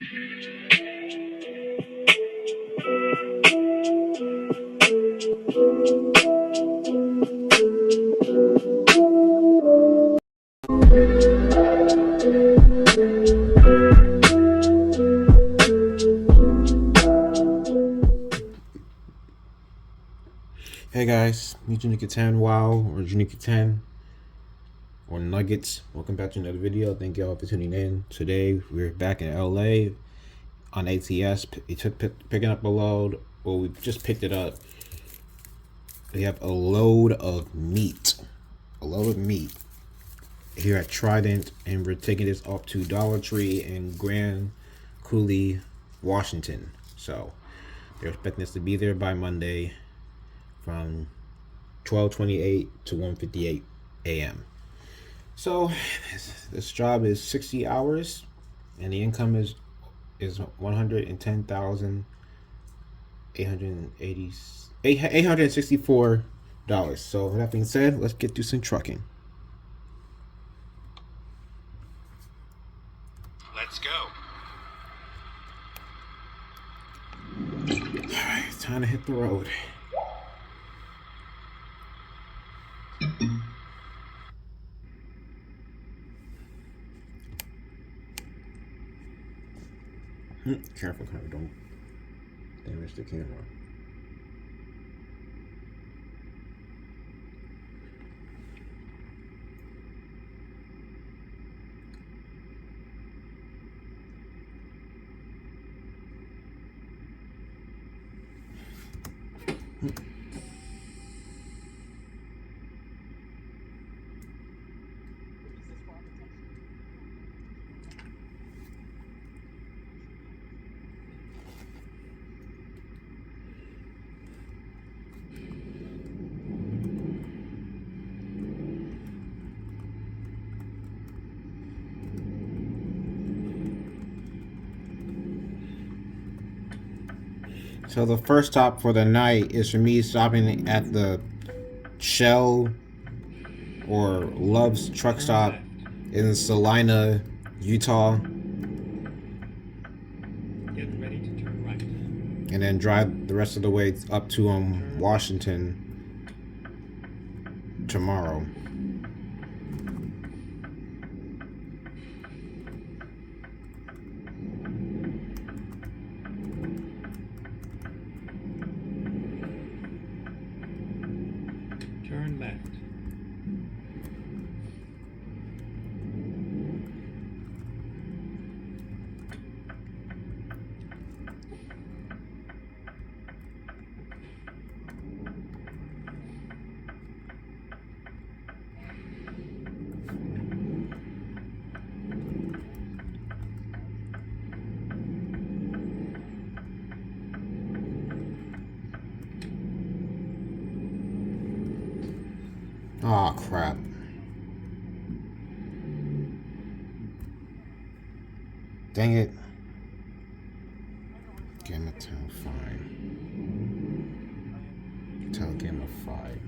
Hey guys, me Junika 10 Wow or Junika 10 or Nuggets. Welcome back to another video. Thank y'all for tuning in. Today we're back in LA on ATS. Picking up a load. Well, we just picked it up. We have a load of meat. A load of meat here at Trident, and we're taking this up to Dollar Tree in Grand Coulee, Washington. So they're expecting us to be there by Monday from 12:28 to 1:58 a.m. So this job is 60 hours, and the income is $110,864. So with that being said, let's get to some trucking. Let's go. All right, it's time to hit the road. Careful, don't damage the camera. So the first stop for the night is for me stopping at the Shell or Love's truck stop in Salina, Utah. Get ready to turn right. And then drive the rest of the way up to Washington tomorrow. Turn left. Oh crap. Dang it. Gamma 10, fine. Tell Gamma 5.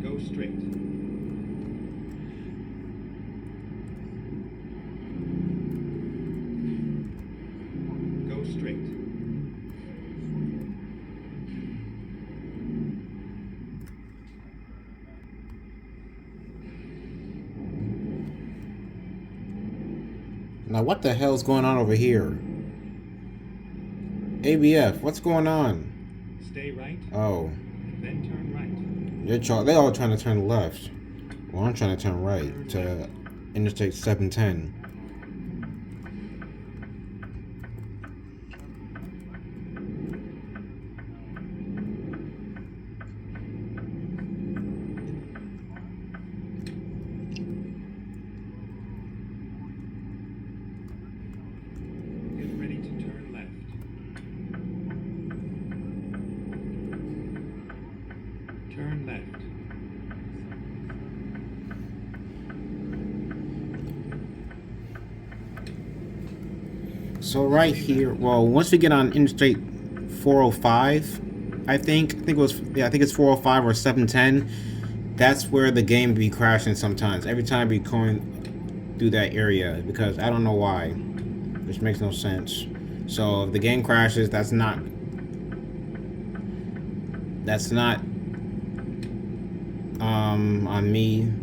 Go straight. Go straight. Now what the hell's going on over here? ABF, what's going on? Stay right. Oh. Then turn right. They all trying to turn left. Well, I'm trying to turn right to Interstate 710. So right here, well, once we get on Interstate 405, I think it was, yeah, I think it's 405 or 710. That's where the game be crashing sometimes. Every time we going through that area because I don't know why, which makes no sense. So if the game crashes, that's not on me.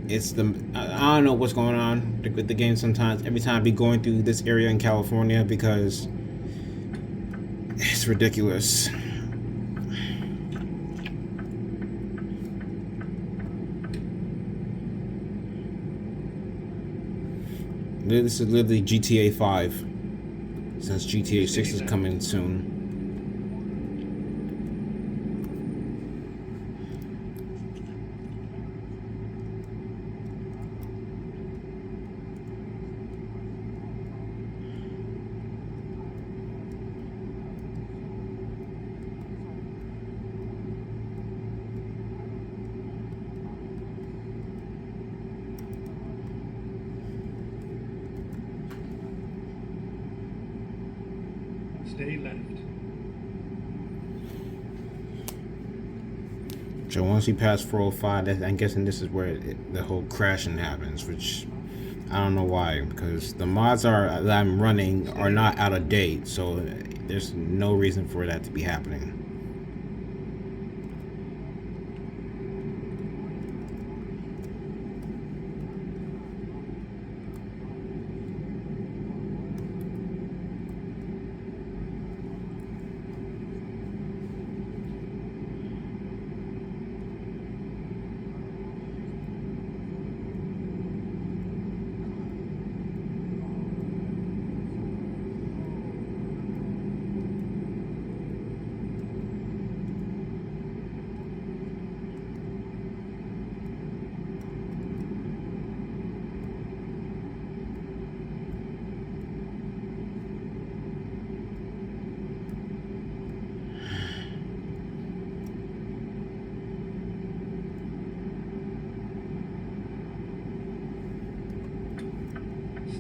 It's the I don't know what's going on with the game sometimes. Every time I be going through this area in California because it's ridiculous. This is literally GTA 5 since GTA 6 is coming soon. Stay left. So once you pass 405, I'm guessing this is where the whole crashing happens, which I don't know why, because the mods that I'm running are not out of date, so there's no reason for that to be happening.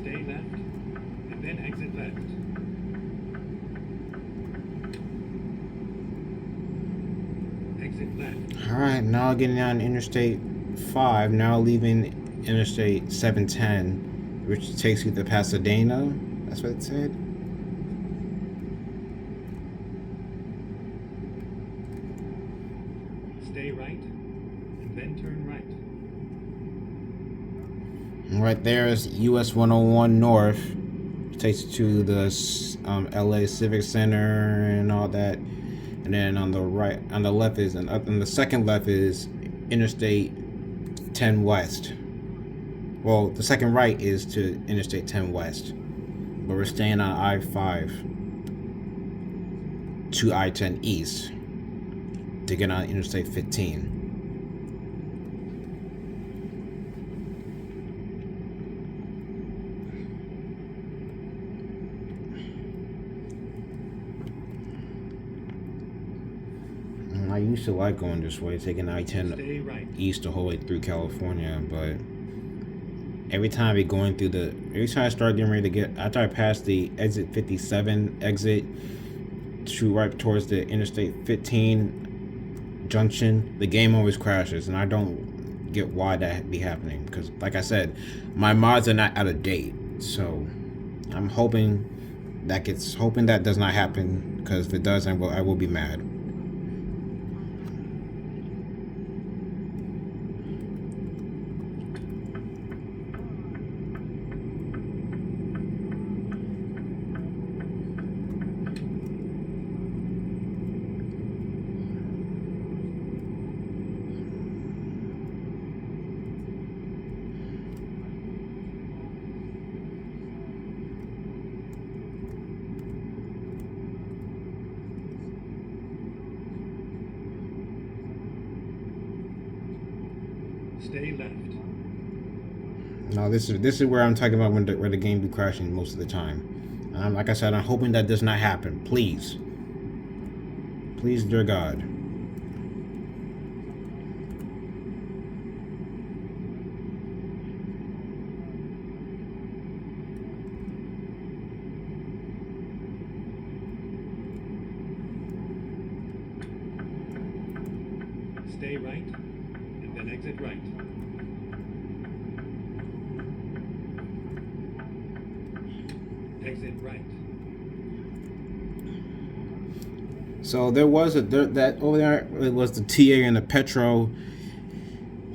Stay left, and then exit left. Exit left. Alright, now getting on Interstate 5, now leaving Interstate 710, which takes you to Pasadena. That's what it said. Stay right, and then turn right. And right there is US 101 North. It takes you to the LA Civic Center and all that. And then on the right, on the left is, and on the second left is Interstate 10 West. Well, the second right is to Interstate 10 West. But we're staying on I-5 to I-10 East to get on Interstate 15. I used to like going this way, taking I-10 right. East the whole way through California, but every time every time I start getting ready to get, after I pass the exit 57 exit to right towards the Interstate 15 junction, the game always crashes, and I don't get why that be happening. Because, like I said, my mods are not out of date, so I'm hoping that does not happen. Because if it does, I will be mad. Stay left. No, this is where I'm talking about where the game be crashing most of the time. And like I said, I'm hoping that does not happen. Please, please, dear God. Stay right, and then exit right. Exit right. So there was that over there. It was the TA and the Petro,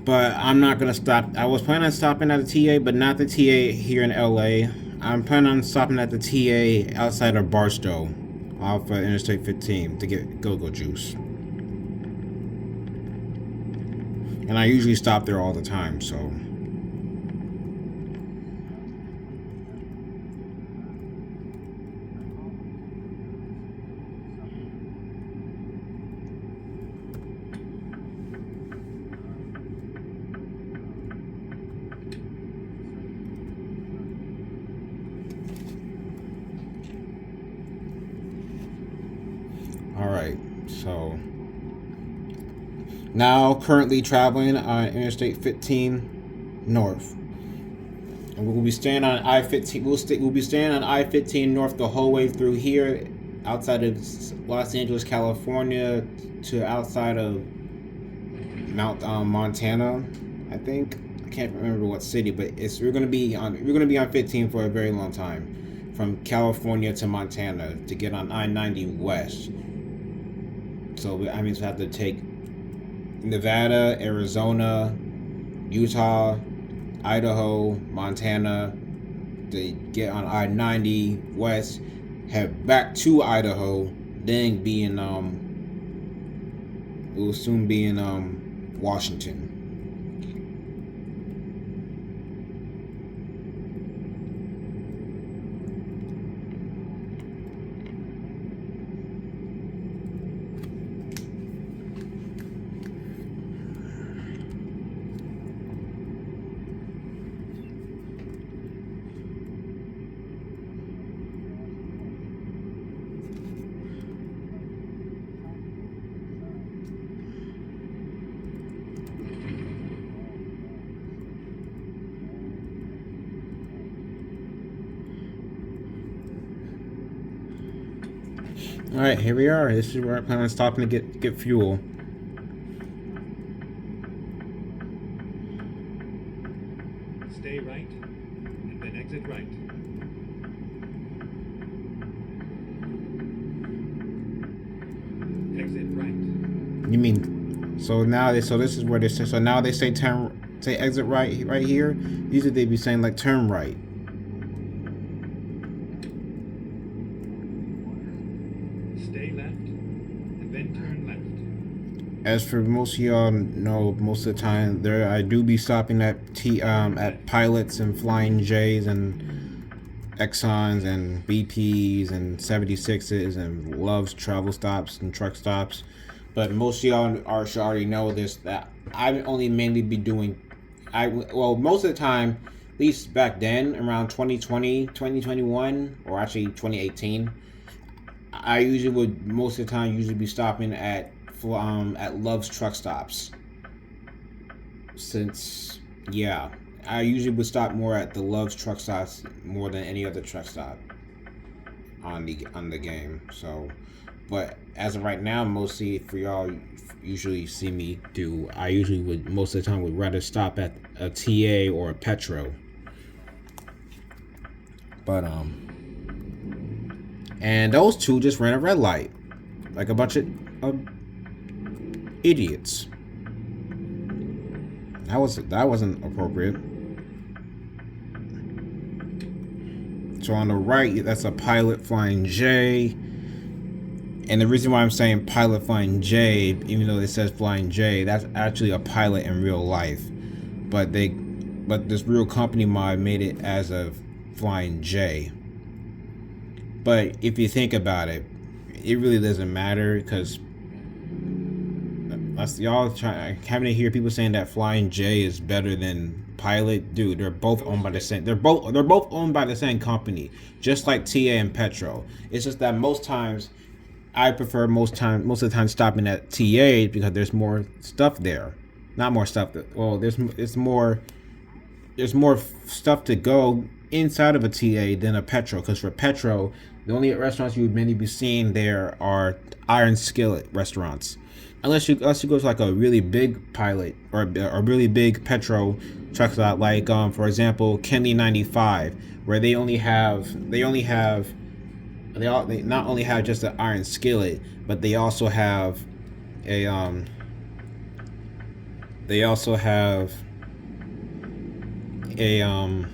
but I'm not gonna stop. I was planning on stopping at the TA, but not the TA here in LA. I'm planning on stopping at the TA outside of Barstow, off Interstate 15, to get go-go juice. And I usually stop there all the time, so. Alright, so now currently traveling on Interstate 15 North. And we'll be staying on I-15. We'll be staying on I-15 North the whole way through here, outside of Los Angeles, California, to outside of Montana, I think. I can't remember what city, but we're gonna be on 15 for a very long time, from California to Montana to get on I-90 West. So I mean, we have to take Nevada, Arizona, Utah, Idaho, Montana to get on I-90 West, head back to Idaho, then be in we'll soon be in Washington. All right, here we are. This is where I plan on stopping to get fuel. Stay right, and then exit right. Exit right. You mean so now this is where they say, so now they say say exit right here. Usually they be saying like turn right. Stay left, and then turn left. As for most of y'all know, most of the time there I do be stopping at at Pilots and Flying J's and Exxons and BP's and 76s and Love's travel stops and truck stops. But most of y'all should already know this, that I only mainly be doing, most of the time, at least back then, around 2020, 2021, or actually 2018, I usually would, most of the time, usually be stopping at Love's truck stops. Since, yeah, I usually would stop more at the Love's truck stops more than any other truck stop on the game. So, but as of right now, mostly for y'all usually see me do, I usually would most of the time would rather stop at a TA or a Petro. But and those two just ran a red light like a bunch of idiots. That wasn't appropriate. So on the right, that's a Pilot Flying J. And the reason why I'm saying Pilot Flying J, even though it says Flying J, that's actually a pilot in real life. But this real company mod made it as a Flying J. But if you think about it, it really doesn't matter, because y'all having to hear people saying that Flying J is better than Pilot. Dude, they're both owned by the same. They're both owned by the same company, just like TA and Petro. It's just that most times I prefer most of the time stopping at TA because there's more stuff there. Not more stuff. There's more stuff to go inside of a TA than a Petro. Because for Petro, the only restaurants you would mainly be seeing there are iron skillet restaurants. unless you go to like a really big pilot or a really big petro truck stop, like for example Coulee 95, where they not only have just an iron skillet, but they also have a they also have a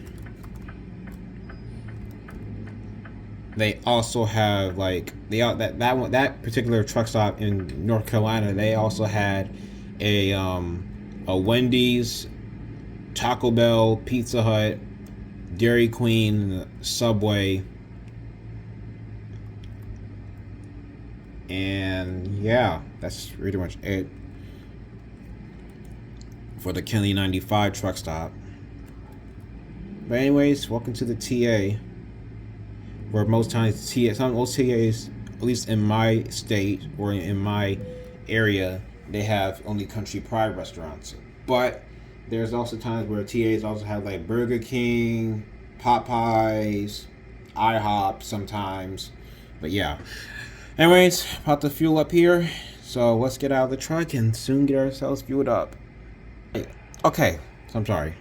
they also have like that particular truck stop in North Carolina. They also had a Wendy's, Taco Bell, Pizza Hut, Dairy Queen, Subway, and yeah, that's pretty much it for the Coulee 95 truck stop. But anyways, welcome to the TA, where most times most TAs, at least in my state or in my area, they have only country pride restaurants. But there's also times where TAs also have like Burger King, Popeyes, IHOP sometimes. But yeah. Anyways, about to fuel up here. So let's get out of the truck and soon get ourselves fueled up. Okay, so I'm sorry.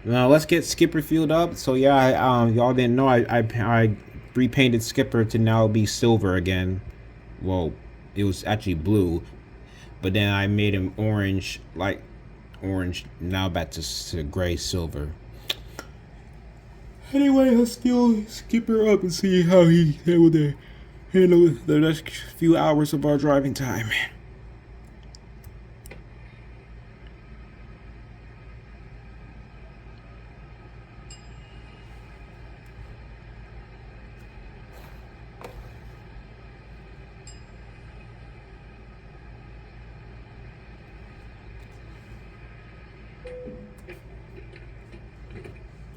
Now let's get Skipper fueled up. So yeah, y'all didn't know I repainted Skipper to now be silver again. Well, it was actually blue, but then I made him orange, light orange. Now back to gray silver. Anyway, let's fuel Skipper up and see how he handle the next few hours of our driving time.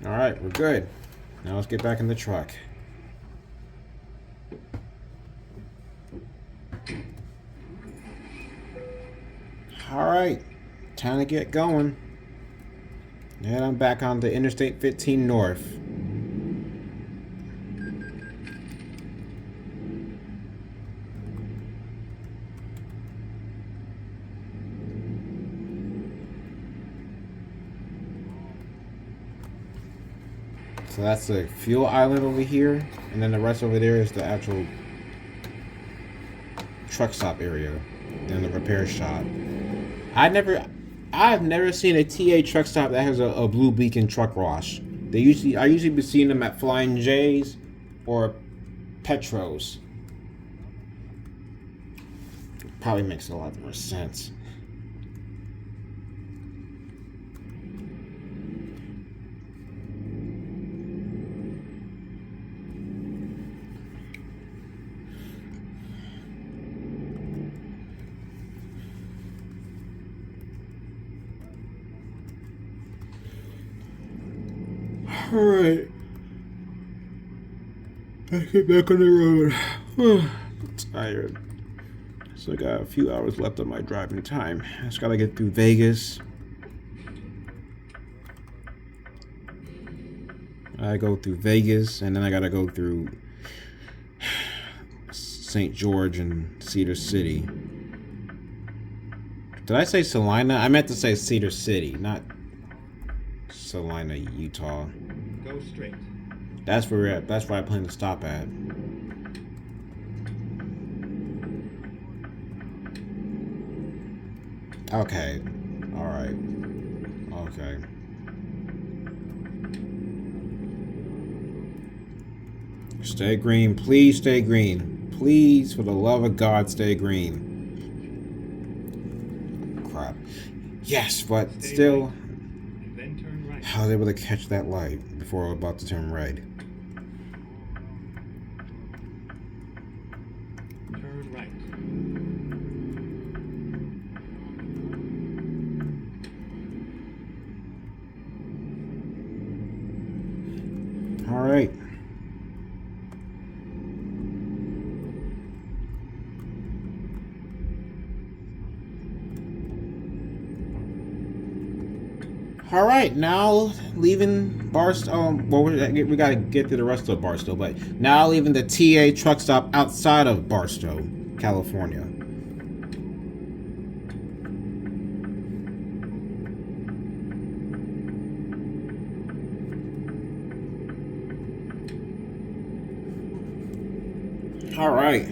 Alright, we're good. Now let's get back in the truck. Alright, time to get going. And I'm back on the Interstate 15 North. So that's the fuel island over here, and then the rest over there is the actual truck stop area, then the repair shop. I've never seen a TA truck stop that has a blue beacon truck wash. I usually be seeing them at Flying J's or Petros. Probably makes a lot more sense. Alright. Let's get back on the road. I'm tired. So I got a few hours left of my driving time. I just gotta get through Vegas. I go through Vegas, and then I gotta go through St. George and Cedar City. Did I say Salina? I meant to say Cedar City, not Salina, Utah. Go straight. That's where we're at. That's where I plan to stop at. Okay. Alright. Okay. Stay green. Please stay green. Please, for the love of God, stay green. Crap. Yes, but Stay still... right, and then turn right. I was able to catch that light before I was about to turn red. Turn right. Alright. All right, now leaving Barstow. Well, we gotta get to the rest of Barstow, but now leaving the TA truck stop outside of Barstow, California. All right.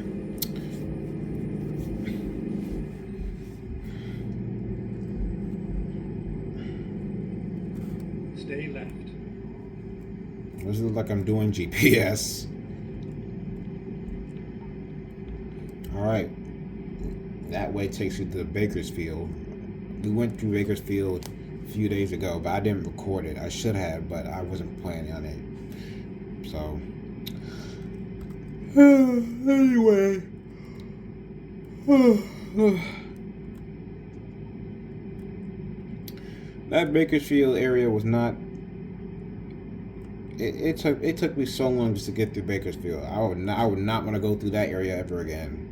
Stay left. This looks like I'm doing GPS. All right. That way takes you to Bakersfield. We went through Bakersfield a few days ago, but I didn't record it. I should have, but I wasn't planning on it. So, anyway. That Bakersfield area was not. It took me so long just to get through Bakersfield. I would not want to go through that area ever again.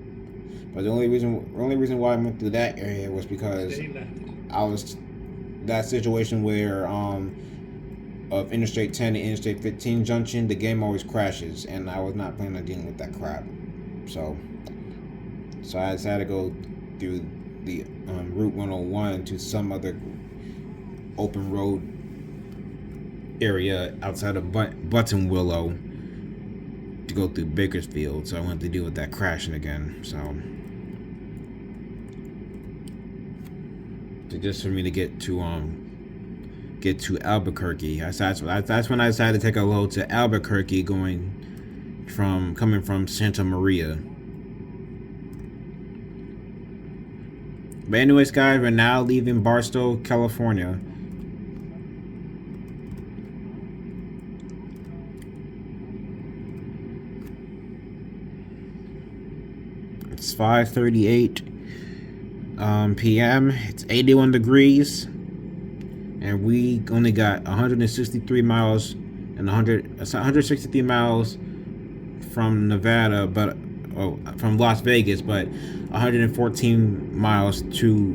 But the only reason why I went through that area was because I was that situation where of Interstate 10 and Interstate 15 junction, the game always crashes, and I was not planning on dealing with that crap. So I decided to go through the Route 101 to some other open road area outside of Buttonwillow to go through Bakersfield. So I went to deal with that crashing again. So just for me to get to Albuquerque. That's when I decided to take a load to Albuquerque, coming from Santa Maria. But anyways, guys, we're now leaving Barstow, California. It's 5:38 p.m. It's 81 degrees, and we only got 163 miles and 163 miles from Nevada, from Las Vegas, but 114 miles to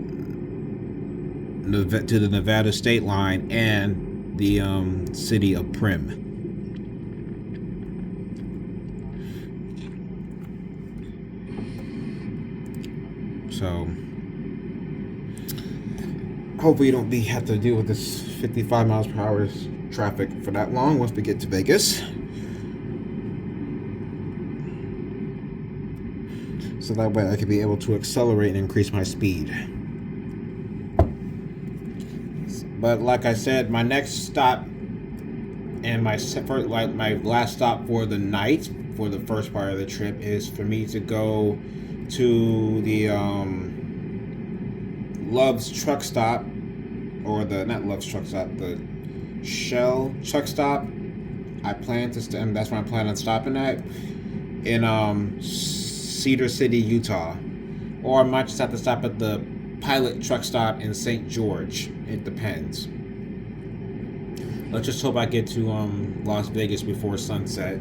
the Nevada state line and the city of Primm. So hopefully you don't have to deal with this 55 miles per hour traffic for that long once we get to Vegas. So that way I could be able to accelerate and increase my speed. But like I said, my next stop and my last stop for the night, for the first part of the trip, is for me to go to the Love's truck stop, or the Shell truck stop. That's where I plan on stopping at, in Cedar City, Utah. Or I might just have to stop at the Pilot truck stop in St. George. It depends. Let's just hope I get to Las Vegas before sunset.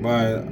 But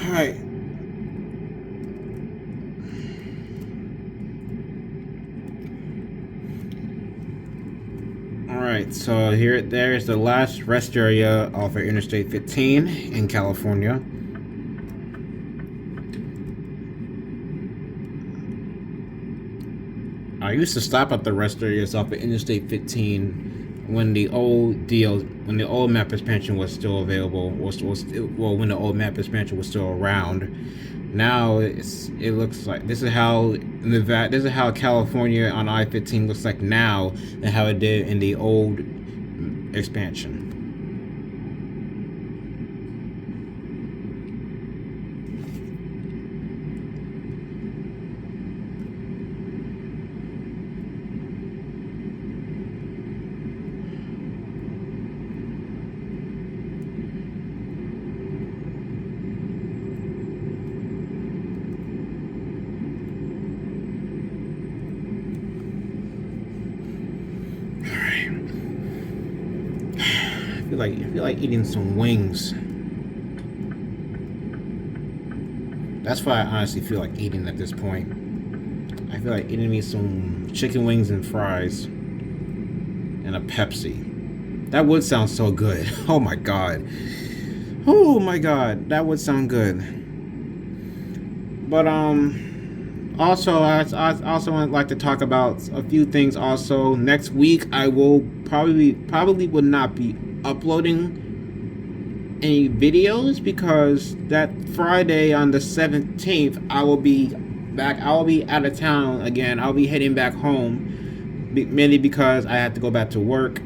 alright. Alright, so there's the last rest area off of Interstate 15 in California. I used to stop at the rest areas off of Interstate 15 when the old map expansion was still available, when the old map expansion was still around. Now it looks like this is how Nevada, this is how California on I-15 looks like now, and how it did in the old expansion. I feel like eating some wings. That's what I honestly feel like eating at this point. I feel like eating me some chicken wings and fries and a Pepsi. That would sound so good. Oh my god. Oh my god, that would sound good. But also I also would like to talk about a few things. Also, next week I will probably would not be uploading any videos because that Friday on the 17th I will be back. I will be out of town again. I'll be heading back home, mainly because I have to go back to work,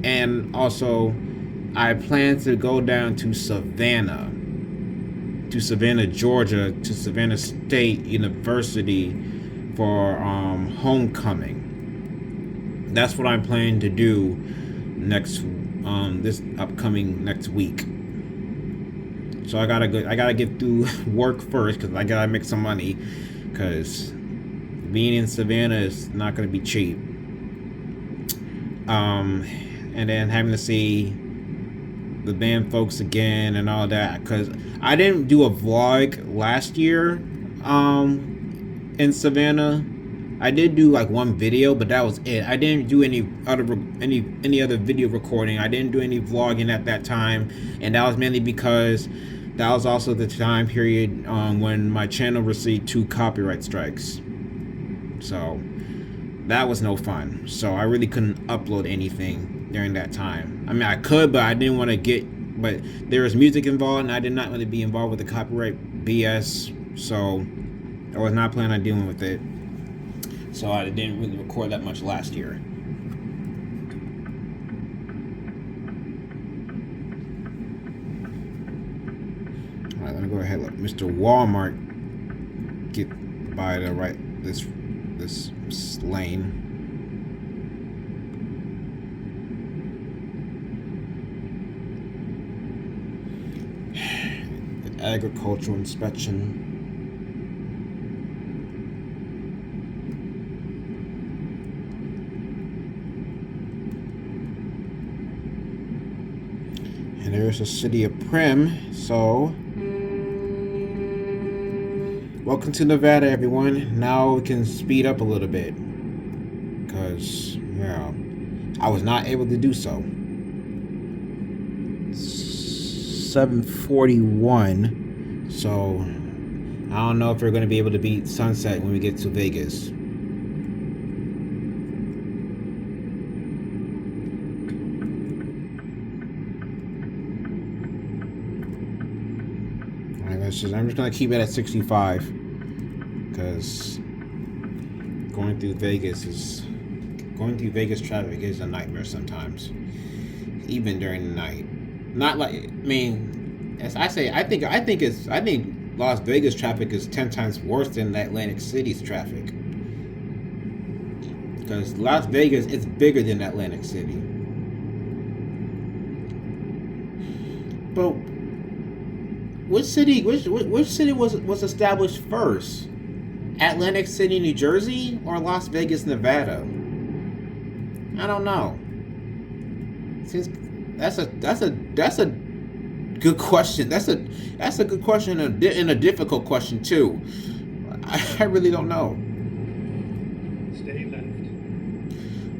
and also I plan to go down to Savannah, Georgia, to Savannah State University for homecoming. That's what I'm planning to do this upcoming next week. So I gotta get through work first because I gotta make some money, because being in Savannah is not gonna be cheap. And then having to see the band folks again and all that, because I didn't do a vlog last year in Savannah. I did do like one video, but that was it. I didn't do any other video recording. I didn't do any vlogging at that time, and that was mainly because that was also the time period when my channel received 2 copyright strikes. So that was no fun. So I really couldn't upload anything during that time. I mean, I could, but I didn't want to but there was music involved, and I did not want to be involved with the copyright BS. So I was not planning on dealing with it. So I didn't really record that much last year. Alright, let me go ahead and let Mr. Walmart get by the this lane. Agricultural inspection. And there's the city of Prim. So welcome to Nevada, everyone. Now we can speed up a little bit, because I was not able to do so. 7:41. So I don't know if we're going to be able to beat sunset when we get to Vegas. I'm just gonna keep it at 65, because going through Vegas traffic is a nightmare sometimes, even during the night. Not like, I mean, as I say, I think Las Vegas traffic is 10 times worse than Atlantic City's traffic, because Las Vegas is bigger than Atlantic City. But which city was established first? Atlantic City, New Jersey, or Las Vegas, Nevada? I don't know. Since that's a good question. That's a good question, and a difficult question too. I really don't know. Stay left.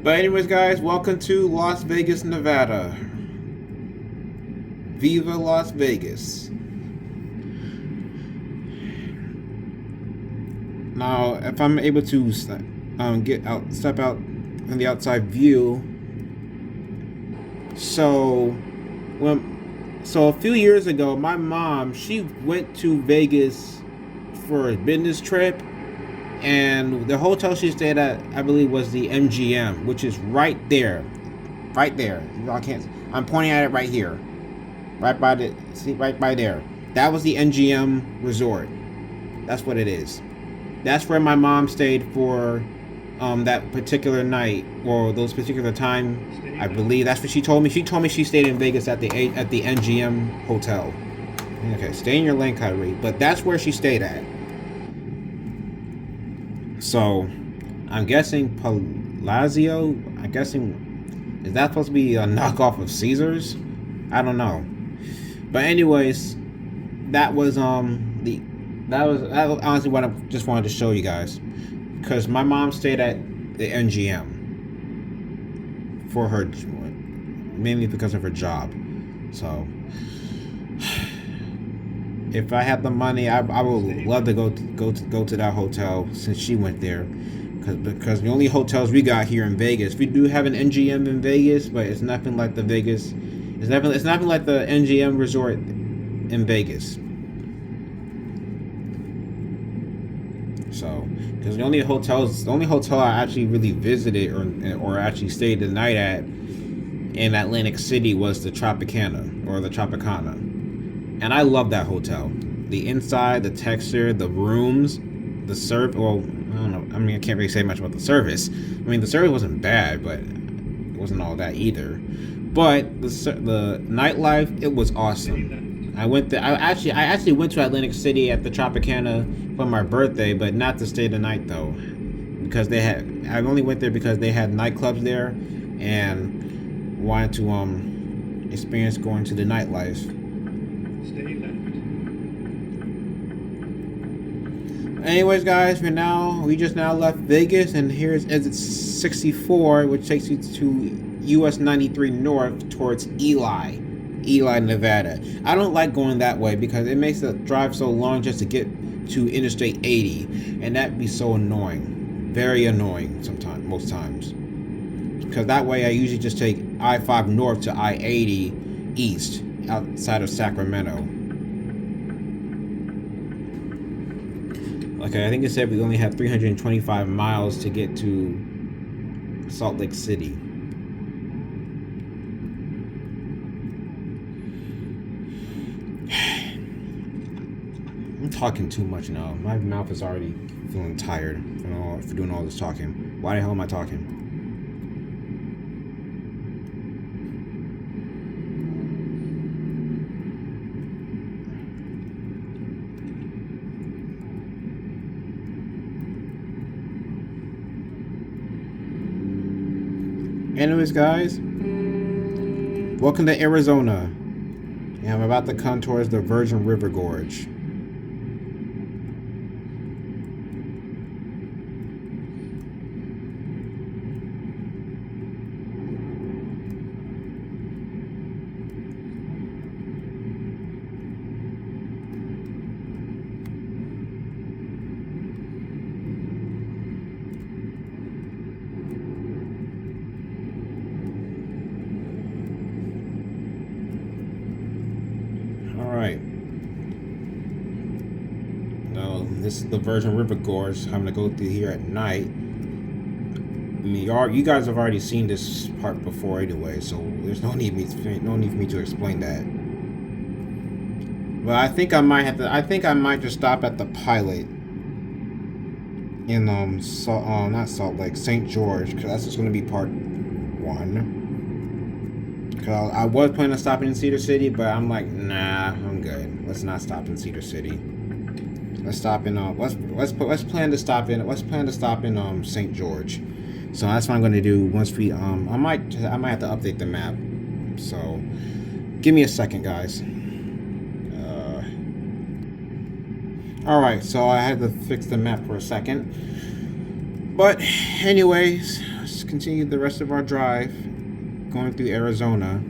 But anyways, guys, welcome to Las Vegas, Nevada. Viva Las Vegas. Now, if I'm able to step out in the outside view, so a few years ago, my mom, she went to Vegas for a business trip, and the hotel she stayed at, I believe, was the MGM, which is right there, right there. I can't. I'm pointing at it right here, right by the see, right by there. That was the MGM resort. That's what it is. That's where my mom stayed for that particular night or those particular time. I believe that's what she told me. She told me she stayed in Vegas at the MGM hotel. Okay, stay in your lane, Kyrie. But that's where she stayed at. So, I'm guessing Palazzo. I'm guessing, is that supposed to be a knockoff of Caesars? I don't know. But anyways, that was honestly what I just wanted to show you guys, because my mom stayed at the MGM for her, mainly because of her job. So if I had the money, I would love to go to that hotel since she went there, because the only hotels we got here in Vegas, we do have an MGM in Vegas, but it's nothing like the Vegas. It's nothing like the MGM resort in Vegas. So, because the only hotel I actually really visited or actually stayed the night at in Atlantic City was the Tropicana, and I love that hotel. The inside, the texture, the rooms, the service. Well, I don't know. I mean, I can't really say much about the service. I mean, the service wasn't bad, but it wasn't all that either. But the nightlife, it was awesome. I went there. I actually went to Atlantic City at the Tropicana for my birthday, but not to stay the night though, because I only went there because they had nightclubs there, and wanted to experience going to the nightlife. Stay left. Anyways, guys, we just now left Vegas, and here's exit 64, which takes you to US 93 North towards Ely, Nevada. I don't like going that way because it makes the drive so long just to get to Interstate 80, and that'd be so annoying, very annoying most times. Because that way I usually just take I-5 North to I-80 East outside of Sacramento. Okay, I think it said we only have 325 miles to get to Salt Lake City. I'm talking too much now. My mouth is already feeling tired for doing all this talking. Why the hell am I talking? Anyways, guys, welcome to Arizona. And I'm about to come towards the Virgin River Gorge. Alright. Now, this is the Virgin River Gorge. I'm going to go through here at night. I mean, you guys have already seen this part before anyway, so there's no need for me to explain that. But I think I might just stop at the Pilot in not Salt Lake, St. George, because that's just going to be part 1. Cause I was planning on stopping in Cedar City, but I'm like, nah, I'm good. Let's not stop in Cedar City. Let's stop in let's plan to stop in St. George. So that's what I'm gonna do once we I might have to update the map. So give me a second, guys. Alright, so I had to fix the map for a second. But anyways, let's continue the rest of our drive. Going through Arizona.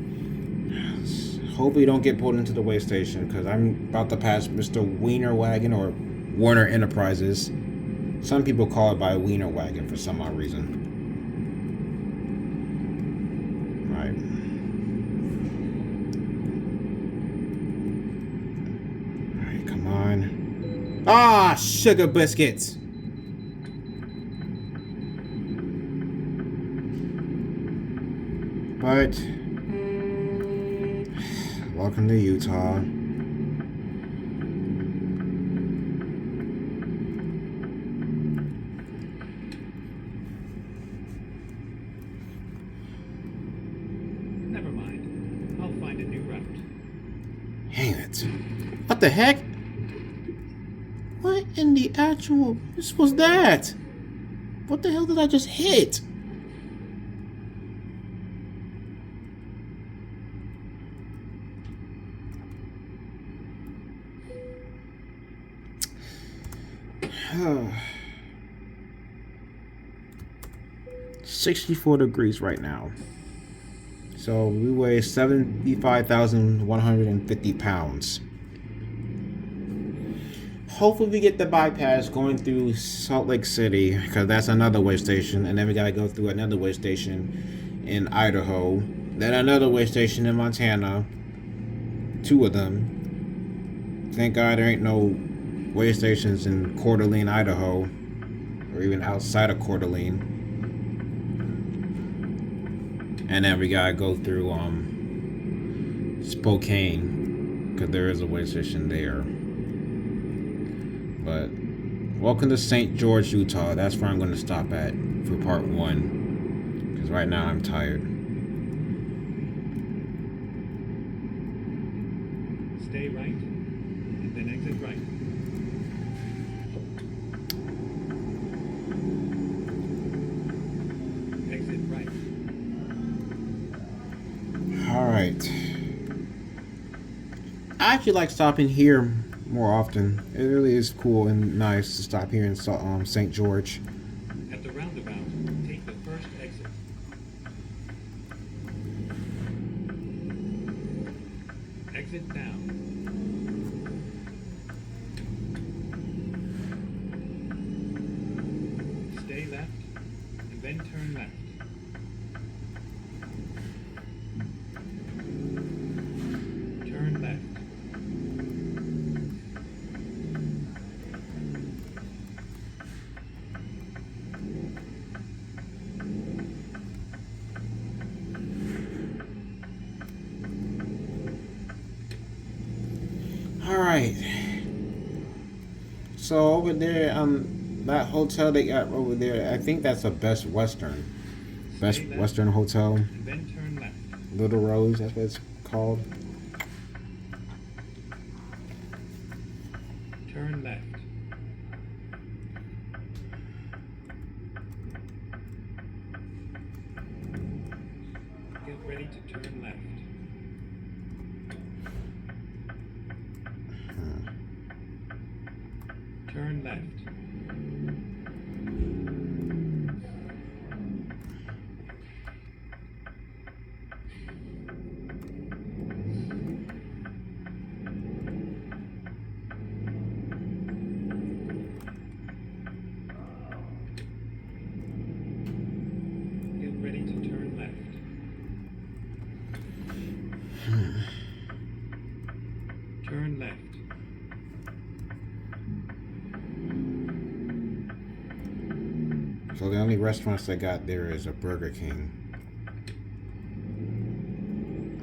Hope we don't get pulled into the way station, because I'm about to pass Mr. Wiener Wagon, or Warner Enterprises. Some people call it by Wiener Wagon for some odd reason. Alright. Alright, come on. Ah, sugar biscuits. But welcome to Utah. Never mind. I'll find a new route. Hang it. What the heck? What in the actual... This was that? What the hell did I just hit? Oh. 64 degrees right now. So we weigh 75,150 pounds. Hopefully we get the bypass going through Salt Lake City, because that's another way station, and then we gotta go through another way station in Idaho, then another way station in Montana, 2 of them. Thank God there ain't no way stations in Coeur d'Alene, Idaho, or even outside of Coeur d'Alene. And then we gotta go through Spokane, because there is a way station there. But welcome to St. George, Utah. That's where I'm going to stop at for part 1, because right now I'm tired. Stay right, and then exit right. Exit right. Alright. I actually like stopping here more often. It really is cool and nice to stop here in St. George. At the roundabout, take the first exit. Exit down. Stay left, and then turn left. Turn left. Alright. So over there, that hotel they got over there, I think that's a Best Western. Best Stay left, Western Hotel. and then turn left. Little Rose, that's what it's called. Turn left. Get ready to turn left. Turn left. Get ready to turn left. Turn left. So the only restaurants they got there is a Burger King.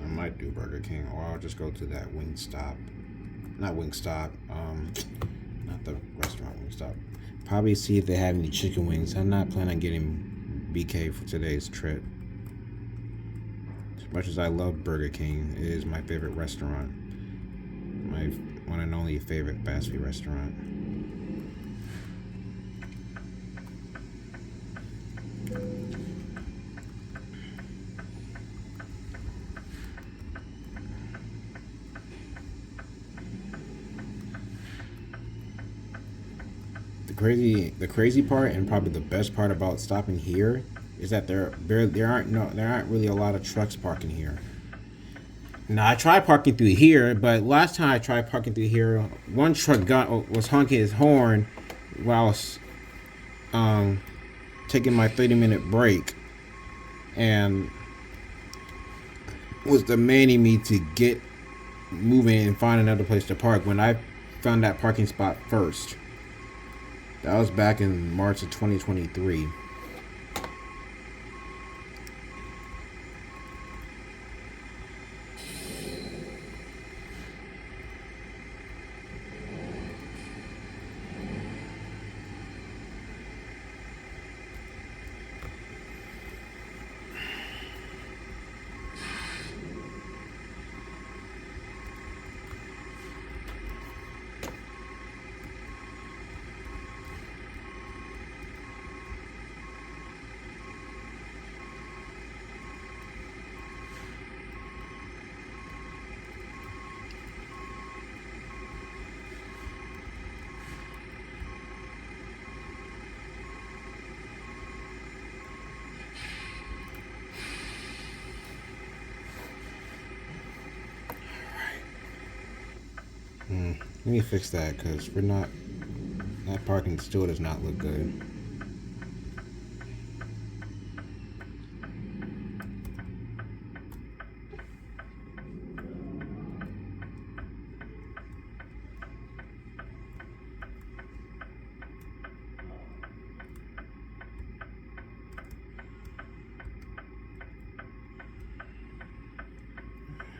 I might do Burger King, or I'll just go to that Wingstop. Not Wingstop, not the restaurant Wingstop. Probably see if they have any chicken wings. I'm not planning on getting BK for today's trip. As much as I love Burger King, it is my favorite restaurant. My one and only favorite fast food restaurant. The crazy part, and probably the best part about stopping here, is that there aren't really a lot of trucks parking here. Now I tried parking through here, but last time I tried parking through here, one truck was honking his horn while I was taking my 30-minute break, and was demanding me to get moving and find another place to park. When I found that parking spot first. That was back in March of 2023. Let me fix that because we're not. That parking still does not look good.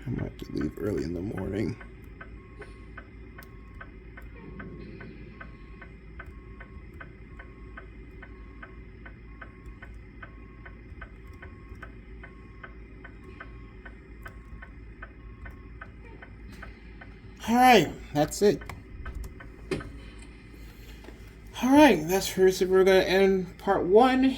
I might have to leave early in the morning. Alright, that's it. Alright, that's where we're gonna end part 1.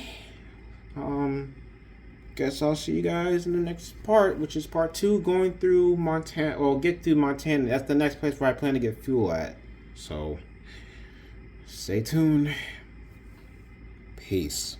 Guess I'll see you guys in the next part, which is part 2, going through Montana, or get through Montana. That's the next place where I plan to get fuel at. So, stay tuned. Peace.